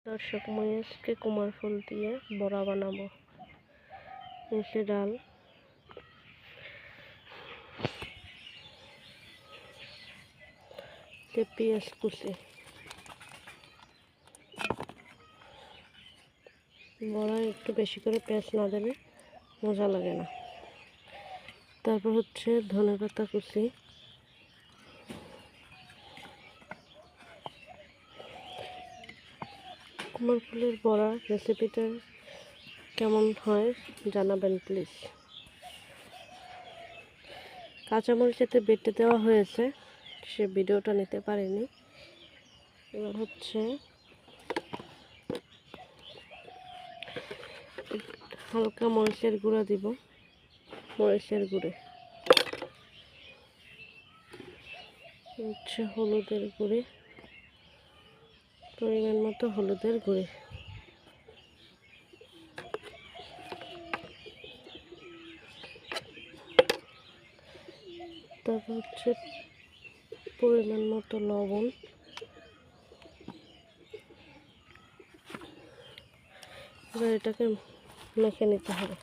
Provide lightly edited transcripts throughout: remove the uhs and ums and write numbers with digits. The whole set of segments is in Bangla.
দর্শক, মই আজকে কুমার ফুল দিয়ে বড়া বানাবো। এসে ডাল, পেঁয়াজ কুচি, বড়া একটু বেশি করে পেঁয়াজ না দিলে মজা লাগে না। তারপর হচ্ছে ধনেপাতা কুচি, কুমার ফুলের বড়া রেসিপিটা কেমন হয় জানাবেন প্লিজ। কাঁচামরিচেতে বেটে দেওয়া হয়েছে, সে ভিডিওটা নিতে পারিনি। এবার হচ্ছে হালকা মরিচের গুঁড়া দিব, মরিচের গুঁড়ে হচ্ছে হলুদের গুঁড়ি, পরিমাণ মতো হলুদের গুঁড়ি, তারপর হচ্ছে পরিমাণ মতো লবণ, এবার এটাকে মেখে নিতে হবে।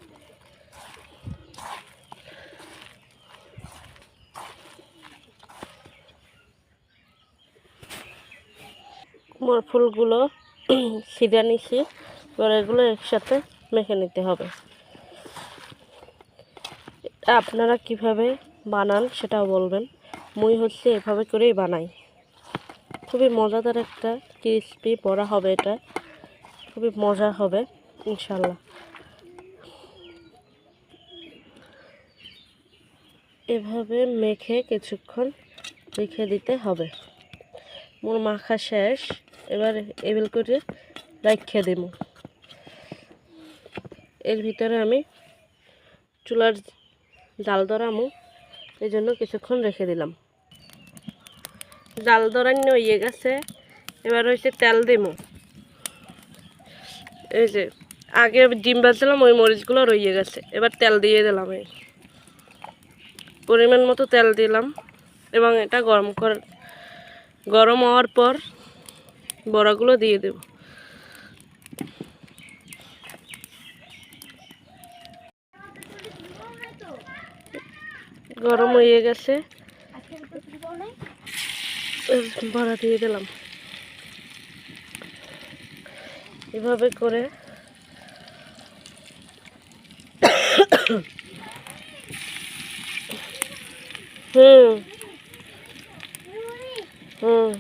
কুমার ফুলগুলো ছিঁড়ে নিছি, এবার এগুলো একসাথে মেখে নিতে হবে। আপনারা কিভাবে বানান সেটাও বলবেন। মুই হচ্ছে এভাবে করেই বানাই। খুবই মজাদার একটা ক্রিসপি বড়া হবে, এটা খুবই মজা হবে ইনশাল্লাহ। এভাবে মেখে কিছুক্ষণ রেখে দিতে হবে। মোর মাখা শেষ, এবার এবিল করে রেখে দেব। এর ভিতরে আমি চুলার জাল ধরামু, এই জন্য কিছুক্ষণ রেখে দিলাম। জাল ধরান্য হয়ে গেছে, এবার হচ্ছে তেল দেব। এই যে আগে ডিম ভাজছিলাম, ওই মরিচগুলো রয়ে গেছে, এবার তেল দিয়ে দিলাম। এই পরিমাণ মতো তেল দিলাম এবং এটা গরম হওয়ার পর বড়াগুলো দিয়ে দেব। গরম হয়ে গেছে, বড়া দিয়ে দিলাম। এভাবে করে হুম